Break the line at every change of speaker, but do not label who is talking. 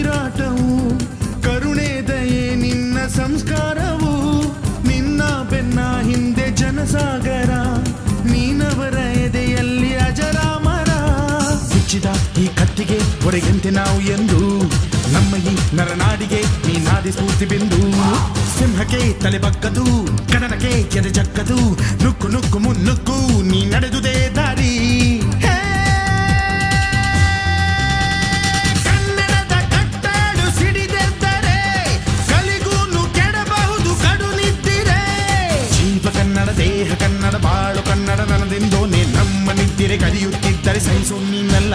ಉಸಿರಾಟವು ಕರುಣೆ ದಯೆ ನಿನ್ನ ಸಂಸ್ಕಾರವು ನಿನ್ನ ಬೆನ್ನ ಹಿಂದೆ ಜನಸಾಗರ ನೀನವರ ಎದೆಯಲ್ಲಿ ಅಜರಾಮರ ಬಿಚ್ಚಿದ ಈ ಕತ್ತಿಗೆ ಹೊರಗೆಂತೆ ನಾವು ಎಂದು ನಮ್ಮ ಈ ನರನಾಡಿಗೆ ನೀ ನಾದಿ ಸ್ಫೂರ್ತಿ ಬಿಂದು ಸಿಂಹಕ್ಕೆ ತಲೆ ಬಗ್ಗದು ಕಡನಕ್ಕೆ ಎದೆ ಜಕ್ಕದು ನುಕ್ಕು ನುಕ್ಕು ಮುನ್ನುಕ್ಕು ನೀ ನಡೆದುದೇ ದಾರಿ ಕನ್ನಡದ ಕಟ್ಟಾಡು ಸಿಡಿದೆದ್ದರೆ ಕಲಿಗೂನು ಕೆಡಬಹುದು ಕಡು ನಿದ್ದಿರೆ ಜೀವ ಕನ್ನಡ ದೇಹ ಕನ್ನಡ ಬಾಳು ಕನ್ನಡ ನನದೆಂದೋನೆ ನಮ್ಮ ನಿದ್ದಿರೆ ಕಲಿಯುತ್ತಿದ್ದರೆ ಸಹಿಸು ನೀನಲ್ಲ